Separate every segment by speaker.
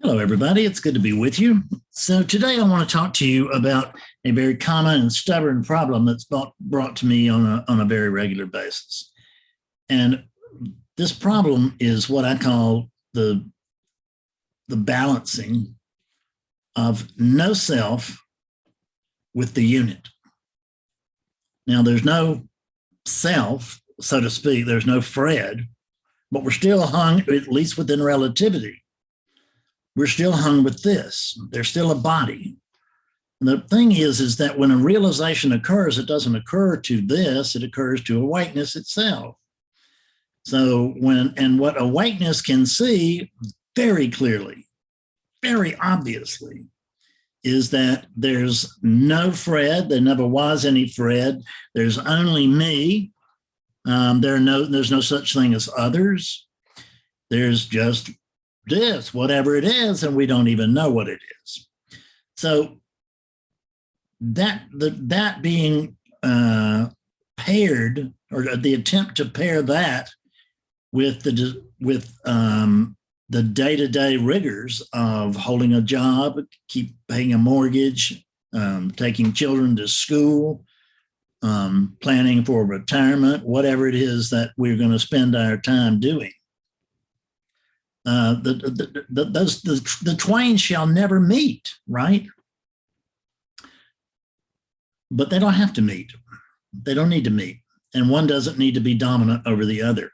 Speaker 1: Hello, everybody. It's good to be with you. So today I want to talk to you about a very common and stubborn problem that's brought to me on a very regular basis. And this problem is what I call the balancing of no self with the unit. Now, there's no self, so to speak. There's no Fred, but we're still hung, at least within relativity. We're still hung with this. There's still a body. And the thing is that when a realization occurs, it doesn't occur to this, it occurs to awakeness itself. So what awakeness can see very clearly, very obviously, is that there's no Fred, there never was any Fred, there's only me. There's no such thing as others. There's just this, whatever it is, and we don't even know what it is. So that being paired, or the attempt to pair that with the day-to-day rigors of holding a job, keep paying a mortgage, taking children to school, planning for retirement, whatever it is that we're going to spend our time doing. The twain shall never meet, right? But they don't have to meet. They don't need to meet. And one doesn't need to be dominant over the other.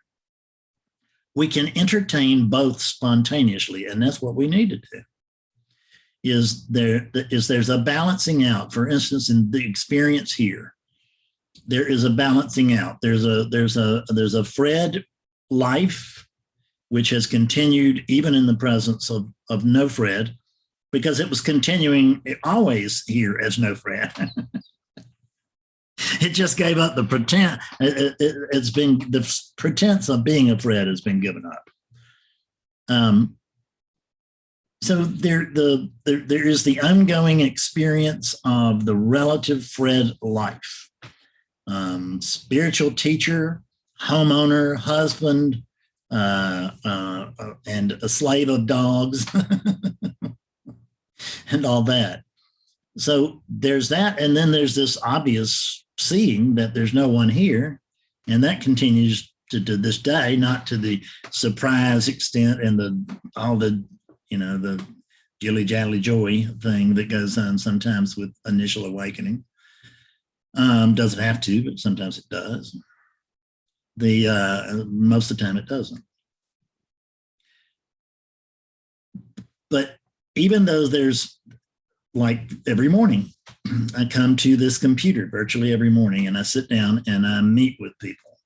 Speaker 1: We can entertain both spontaneously, and that's what we need to do. There's a balancing out. For instance, in the experience here, there is a balancing out. There's a Fred life, which has continued even in the presence of no Fred, because it was continuing always here as no Fred. It just gave up the pretense. It's been, the pretense of being a Fred has been given up. So there is the ongoing experience of the relative Fred life. Spiritual teacher, homeowner, husband, and a slave of dogs and all that. So there's that. And then there's this obvious seeing that there's no one here. And that continues to this day, not to the surprise extent and all the jilly jally joy thing that goes on sometimes with initial awakening. Doesn't have to, but sometimes it does. Most of the time it doesn't. But even though there's, like, every morning I come to this computer virtually every morning, and I sit down and I meet with people.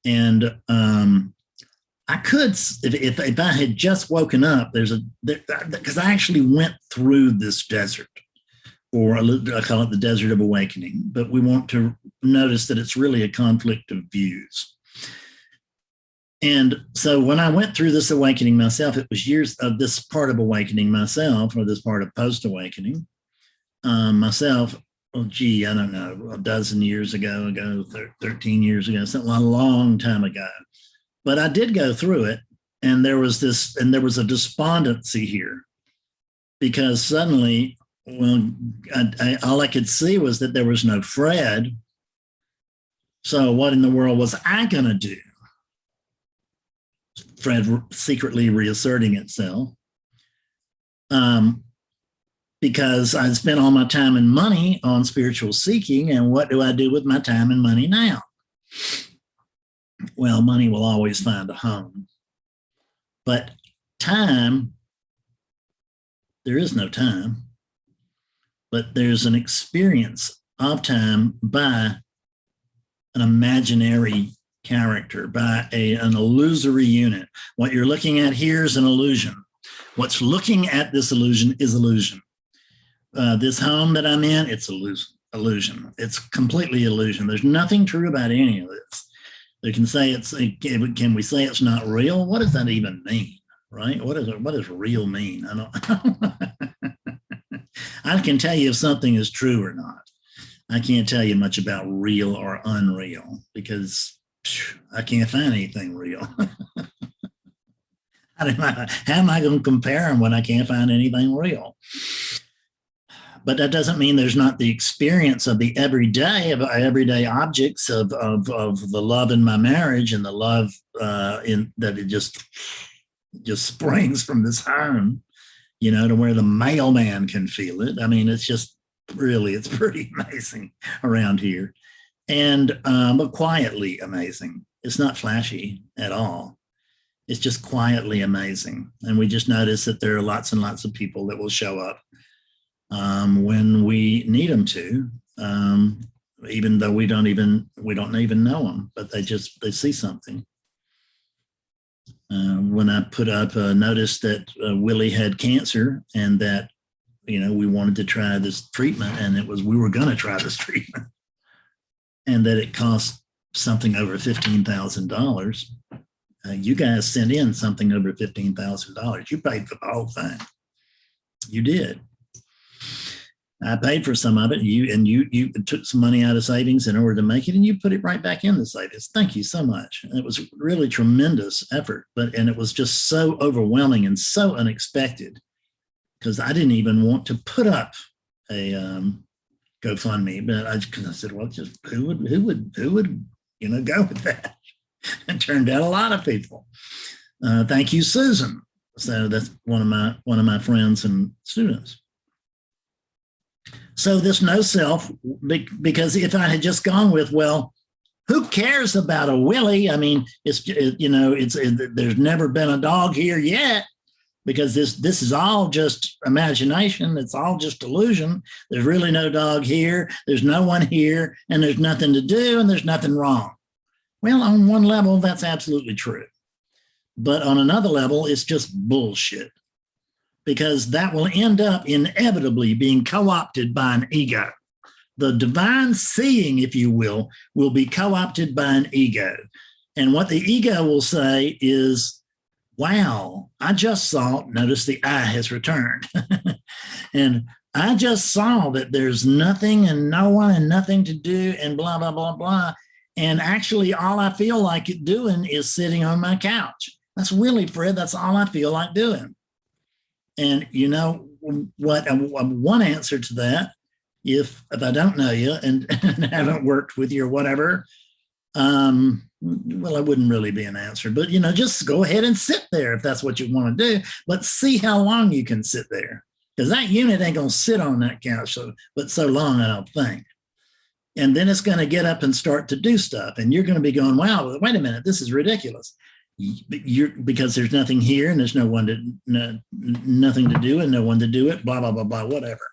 Speaker 1: And I could, if I had just woken up, because I actually went through this desert, or I call it the desert of awakening, but we want to notice that it's really a conflict of views. And so when I went through this awakening myself, it was years of this part of awakening myself, or this part of post-awakening myself. Oh, gee, I don't know, a dozen years ago, 13 years ago, something a long time ago. But I did go through it, and there was a despondency here, because suddenly, all I could see was that there was no Fred. So what in the world was I going to do? Fred secretly reasserting itself, because I spent all my time and money on spiritual seeking, and what do I do with my time and money now? Well, money will always find a home, but time, there is no time, but there's an experience of time by an imaginary character, by an illusory unit. What you're looking at here is an illusion. What's looking at this illusion is illusion. This home that I'm in, it's illusion. It's completely illusion. There's nothing true about any of this. They can say can we say it's not real? What does that even mean, right? What does real mean? I don't. I can tell you if something is true or not. I can't tell you much about real or unreal, because I can't find anything real. How am I going to compare them when I can't find anything real? But that doesn't mean there's not the experience of the everyday objects of the love in my marriage and the love in that it just springs from this home, to where the mailman can feel it. I mean, it's just really, it's pretty amazing around here, and but quietly amazing. It's not flashy at all. It's just quietly amazing, and we just notice that there are lots and lots of people that will show up when we need them to, even though we don't even know them, but they see something. When I put up a notice that Willie had cancer and that, we wanted to try this treatment, and we were going to try this treatment, and that it cost something over $15,000. You guys sent in something over $15,000. You paid for the whole thing. You did. I paid for some of it. You took some money out of savings in order to make it, and you put it right back in the savings. Thank you so much. It was really tremendous effort, and it was just so overwhelming and so unexpected, because I didn't even want to put up a GoFundMe, but I said, well, just who would go with that? It turned out a lot of people. Thank you, Susan. So that's one of my friends and students. So this no self, because if I had just gone with, well, who cares about a Willie? I mean, there's never been a dog here yet, because this is all just imagination. It's all just illusion. There's really no dog here. There's no one here, and there's nothing to do, and there's nothing wrong. Well, on one level, that's absolutely true. But on another level, it's just bullshit, because that will end up inevitably being co-opted by an ego. The divine seeing, if you will be co-opted by an ego. And what the ego will say is, wow, I just saw, notice the I has returned. And I just saw that there's nothing and no one and nothing to do and blah, blah, blah, blah. And actually all I feel like doing is sitting on my couch. That's really, Fred, that's all I feel like doing. And you know what? One answer to that, if I don't know you and haven't worked with you or whatever, well, it wouldn't really be an answer. But just go ahead and sit there if that's what you want to do. But see how long you can sit there, because that unit ain't gonna sit on that couch but so long, I don't think. And then it's going to get up and start to do stuff, and you're going to be going, wow, wait a minute, this is ridiculous. Because there's nothing here and there's nothing to do and no one to do it, blah, blah, blah, blah, whatever.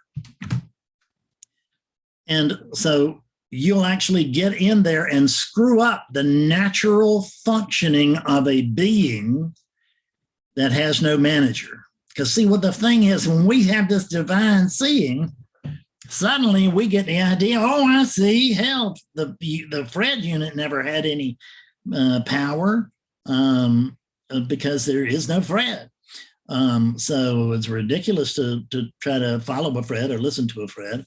Speaker 1: And so you'll actually get in there and screw up the natural functioning of a being that has no manager. Because see, what the thing is, when we have this divine seeing, suddenly we get the idea, oh, I see, hell, the Fred unit never had any power. Because there is no Fred. So it's ridiculous to try to follow a Fred or listen to a Fred.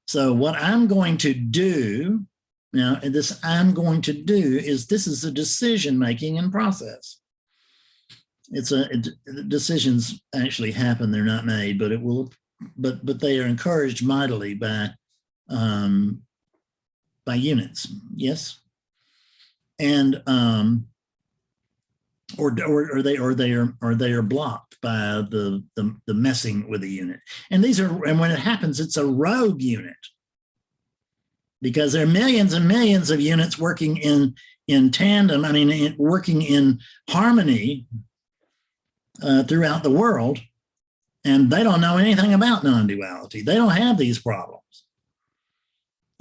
Speaker 1: So what I'm going to do now, this is a decision-making and process. Decisions actually happen, they're not made, but but they are encouraged mightily by units, yes? And or they are blocked by the messing with the unit. And when it happens, it's a rogue unit, because there are millions and millions of units working in tandem. I mean, working in harmony throughout the world, and they don't know anything about non-duality. They don't have these problems.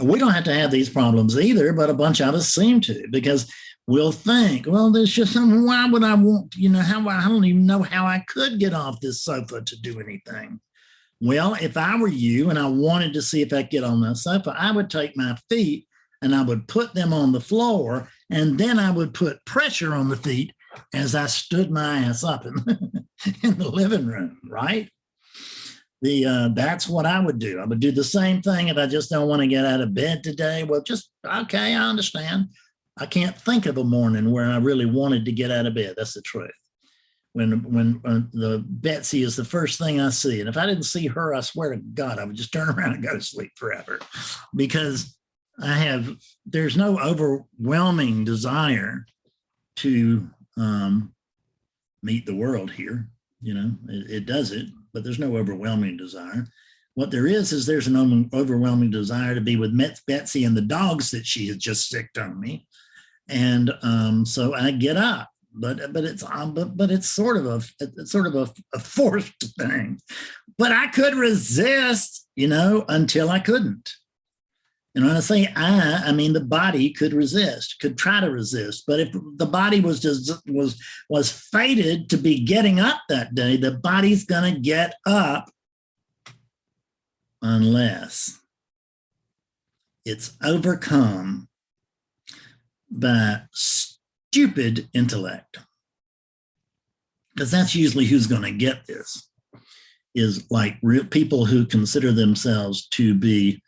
Speaker 1: We don't have to have these problems either, but a bunch of us seem to, because we'll think, well, there's just something, why would I want, I don't even know how I could get off this sofa to do anything. Well, if I were you and I wanted to see if I could get on the sofa, I would take my feet and I would put them on the floor, and then I would put pressure on the feet as I stood my ass up in the living room, right? That's what I would do. I would do the same thing if I just don't want to get out of bed today. Well, okay, I understand. I can't think of a morning where I really wanted to get out of bed. That's the truth. When the Betsy is the first thing I see, and if I didn't see her, I swear to God, I would just turn around and go to sleep forever, because there's no overwhelming desire to meet the world here. It does it, but there's no overwhelming desire. What there is there's an overwhelming desire to be with Betsy and the dogs that she has just sicked on me. And so I get up, but it's sort of a forced thing. But I could resist, until I couldn't. And when I say I mean the body could resist, could try to resist. But if the body was fated to be getting up that day, the body's going to get up unless it's overcome by stupid intellect. Because that's usually who's going to get this, is like real people who consider themselves to be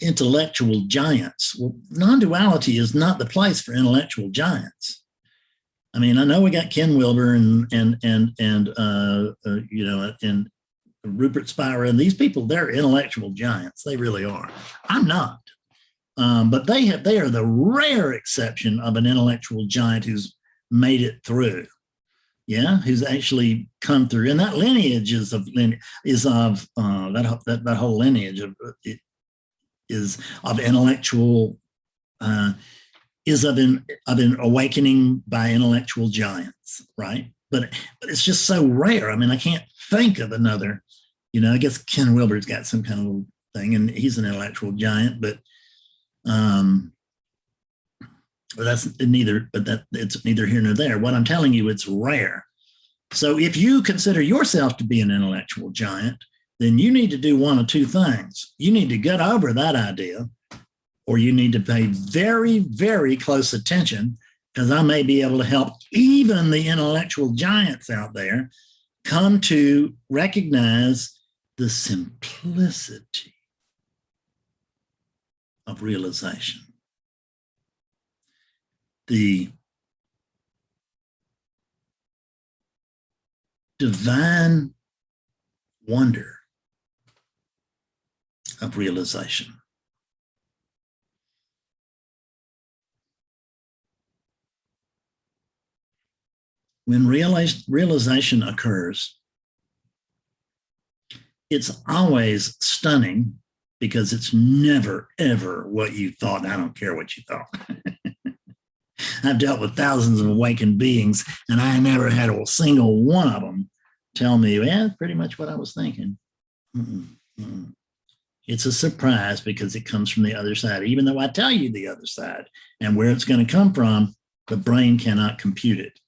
Speaker 1: intellectual giants. Well, non-duality is not the place for intellectual giants. I mean, I know we got Ken Wilber and Rupert Spira, and these people, they're intellectual giants. They really are. I'm not. But they are the rare exception of an intellectual giant who's made it through. Yeah, who's actually come through, and that lineage that whole lineage is of intellectual, is of an awakening by intellectual giants, right? But it's just so rare. I mean, I can't think of another. I guess Ken Wilber's got some kind of little thing, and he's an intellectual giant, but it's neither here nor there. What I'm telling you, it's rare. So if you consider yourself to be an intellectual giant, then you need to do one of two things. You need to get over that idea, or you need to pay very, very close attention, because I may be able to help even the intellectual giants out there come to recognize the simplicity of realization, the divine wonder of realization. When realization occurs, it's always stunning, because it's never, ever what you thought. I don't care what you thought. I've dealt with thousands of awakened beings, and I never had a single one of them tell me, "Yeah, pretty much what I was thinking." It's a surprise, because it comes from the other side. Even though I tell you the other side and where it's going to come from, the brain cannot compute it,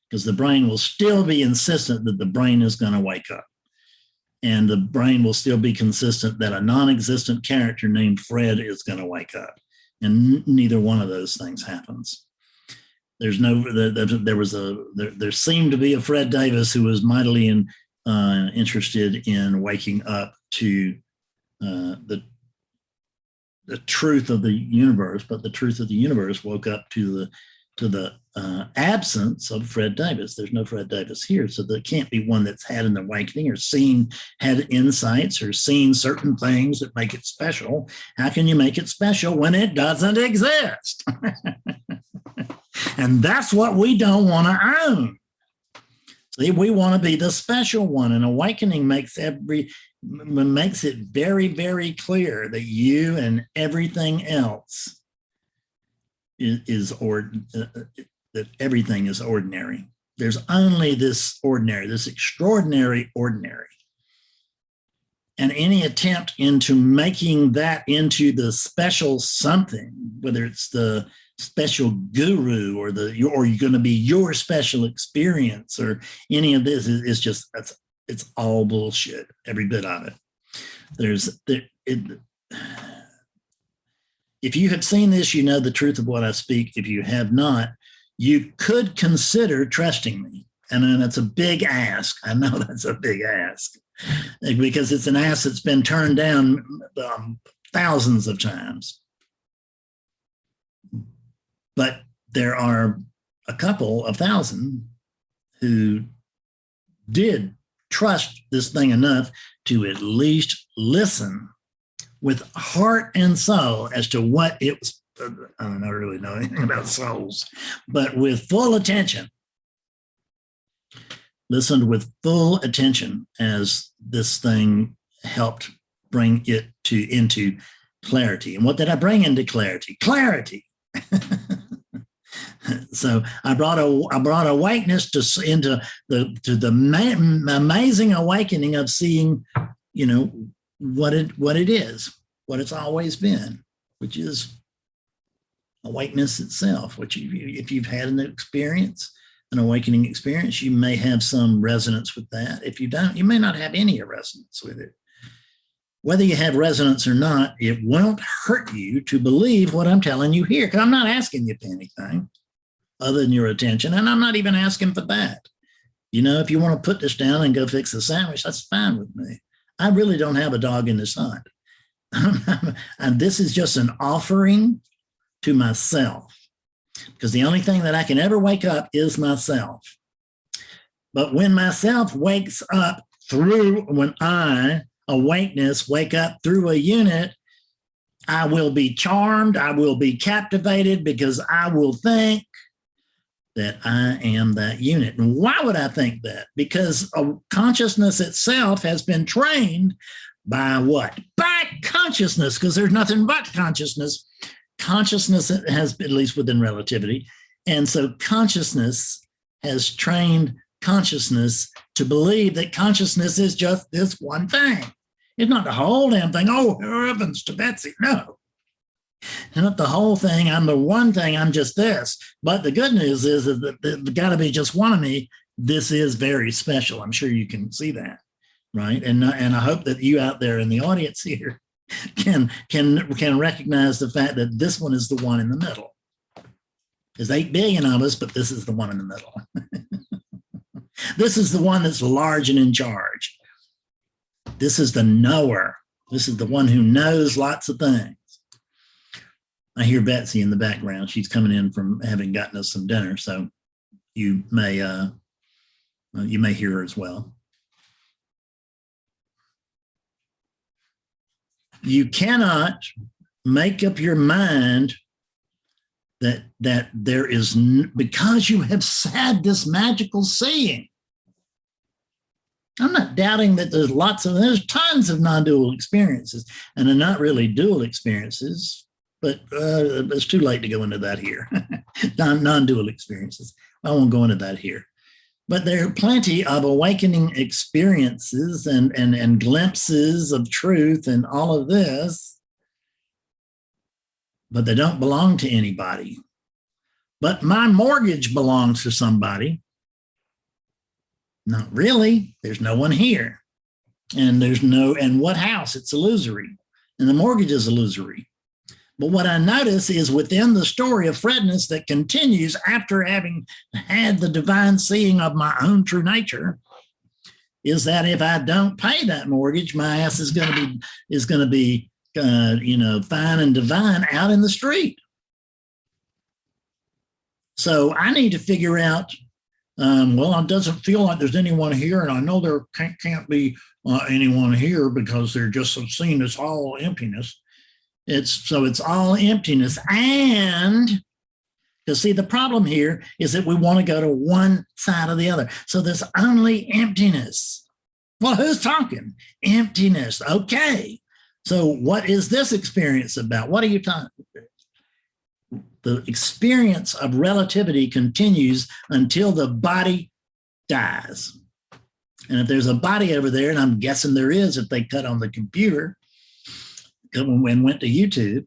Speaker 1: because the brain will still be insistent that the brain is going to wake up. And the brain will still be consistent that a non-existent character named Fred is going to wake up. And neither one of those things happens. There seemed to be a Fred Davis who was mightily interested in waking up to the truth of the universe, but the truth of the universe woke up to the absence of Fred Davis. There's no Fred Davis here, so there can't be one that's had an awakening or had insights or seen certain things that make it special. How can you make it special when it doesn't exist? And that's what we don't want to own. See, we want to be the special one, and awakening makes it very, very clear that you and everything else that everything is ordinary. There's only this ordinary, this extraordinary ordinary. And any attempt into making that into the special something, whether it's the special guru or you're going to be your special experience or any of this, is just, it's all bullshit, every bit of it. If you have seen this, you know the truth of what I speak. If you have not, you could consider trusting me. And then it's a big ask. I know that's a big ask, because it's an ask that's been turned down thousands of times. But there are a couple of thousand who did trust this thing enough to at least listen with heart and soul as to what it was. I don't really know anything about souls, but with full attention, listened with full attention as this thing helped bring it into clarity. And what did I bring into clarity? Clarity. So I brought awakeness into the amazing awakening of seeing, what it is, what it's always been, which is awakeness itself. Which if you've had an awakening experience, you may have some resonance with that. If you don't, you may not have any resonance with it. Whether you have resonance or not, it won't hurt you to believe what I'm telling you here, because I'm not asking you for anything other than your attention, and I'm not even asking for that. If you want to put this down and go fix a sandwich, that's fine with me. I really don't have a dog in this hunt. And this is just an offering to myself, because the only thing that I can ever wake up is myself. But when myself wakes up when I, awakeness, wake up through a unit, I will be charmed, I will be captivated, because I will think that I am that unit. And why would I think that? Because consciousness itself has been trained by what? By consciousness, because there's nothing but consciousness. Consciousness has, at least within relativity. And so consciousness has trained consciousness to believe that consciousness is just this one thing. It's not the whole damn thing. Oh, heavens to Betsy. No. Not the whole thing. I'm the one thing. I'm just this. But the good news is that there's got to be just one of me. This is very special. I'm sure you can see that, right? And I hope that you out there in the audience here can recognize the fact that this one is the one in the middle. There's 8 billion of us, but this is the one in the middle. This is the one that's large and in charge. This is the knower. This is the one who knows lots of things. I hear Betsy in the background. She's coming in from having gotten us some dinner, so you may hear her as well. You cannot make up your mind that there is, because you have had this magical seeing. I'm not doubting that there's tons of non-dual experiences, and they're not really dual experiences, but it's too late to go into that here. Non-dual experiences. I won't go into that here. But there are plenty of awakening experiences and glimpses of truth and all of this, but they don't belong to anybody. But my mortgage belongs to somebody. Not really. There's no one here. And what house? It's illusory. And the mortgage is illusory. But what I notice is within the story of Fredness that continues after having had the divine seeing of my own true nature, is that if I don't pay that mortgage, my ass is going to be fine and divine out in the street. So I need to figure out. It doesn't feel like there's anyone here, and I know there can't be anyone here because they're just seen as all emptiness. It's all emptiness. And because see, the problem here is that we want to go to one side or the other. So there's only emptiness. Well, who's talking? Emptiness. Okay. So what is this experience about? What are you talking about? The experience of relativity continues until the body dies. And if there's a body over there, and I'm guessing there is if they cut on the computer and went to YouTube,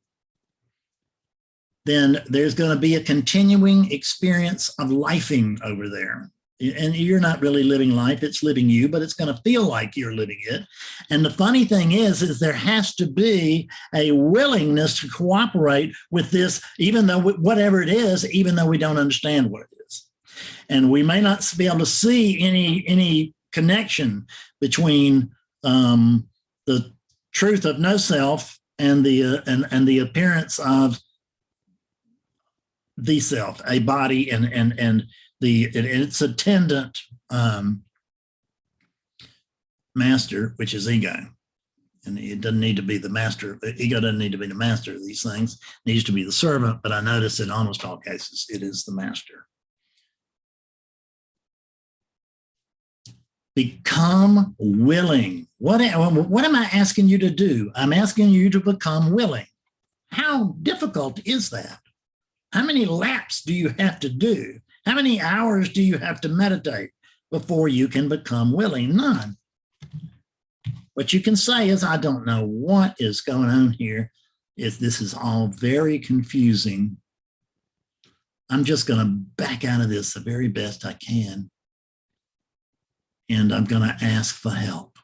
Speaker 1: then there's going to be a continuing experience of lifing over there. And you're not really living life, it's living you, but it's going to feel like you're living it. And the funny thing is there has to be a willingness to cooperate with this, even though whatever it is, even though we don't understand what it is. And we may not be able to see any connection between the truth of no self and the appearance of the self, a body, and its attendant master, which is ego. And it doesn't need to be the master. Ego doesn't need to be the master of these things. It needs to be the servant. But I notice in almost all cases, it is the master. Become willing. What am I asking you to do? I'm asking you to become willing. How difficult is that? How many laps do you have to do? How many hours do you have to meditate before you can become willing? None. What you can say is, I don't know what is going on here. This is all very confusing. I'm just going to back out of this the very best I can. And I'm going to ask for help.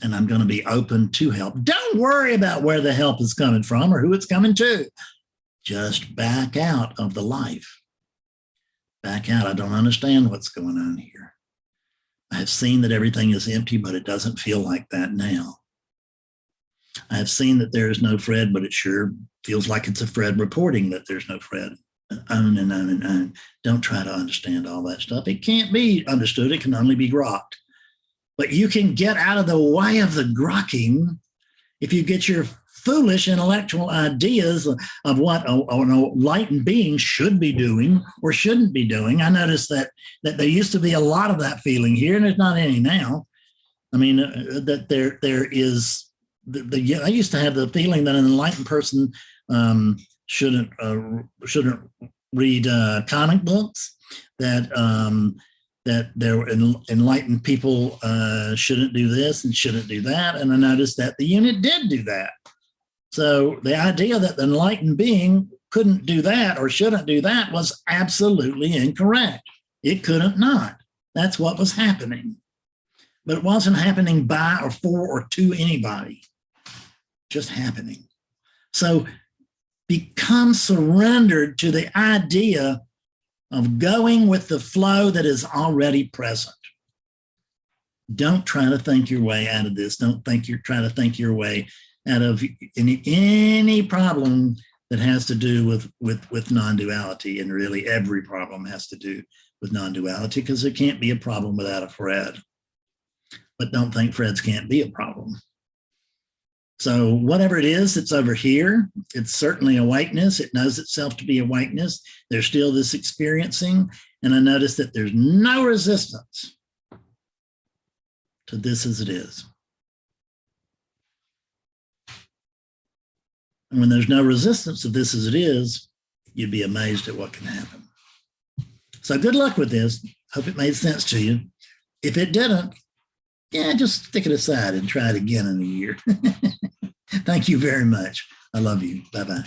Speaker 1: And I'm going to be open to help. Don't worry about where the help is coming from or who it's coming to. Just back out of the life. Back out. I don't understand what's going on here. I have seen that everything is empty, but it doesn't feel like that now. I have seen that there is no Fred, but it sure feels like it's a Fred reporting that there's no Fred. On and on and on. Don't try to understand all that stuff. It can't be understood. It can only be grokked. But you can get out of the way of the grokking if you get your foolish intellectual ideas of what an enlightened being should be doing or shouldn't be doing. I noticed that there used to be a lot of that feeling here, and there's not any now. I mean, that there is. I used to have the feeling that an enlightened person shouldn't read comic books. That there were enlightened people shouldn't do this and shouldn't do that. And I noticed that the unit did do that. So the idea that the enlightened being couldn't do that or shouldn't do that was absolutely incorrect. It couldn't not. That's what was happening. But it wasn't happening by or for or to anybody. Just happening. So become surrendered to the idea of going with the flow that is already present. Don't try to think your way out of this. Don't think you're trying to think your way out of any problem that has to do with non-duality. And really every problem has to do with non-duality, because there can't be a problem without a Fred. But don't think Freds can't be a problem. So whatever it is that's over here, it's certainly awakeness. It knows itself to be awakeness. There's still this experiencing. And I notice that there's no resistance to this as it is. And when there's no resistance to this as it is, you'd be amazed at what can happen. So good luck with this. Hope it made sense to you. If it didn't, yeah, just stick it aside and try it again in a year. Thank you very much. I love you. Bye-bye.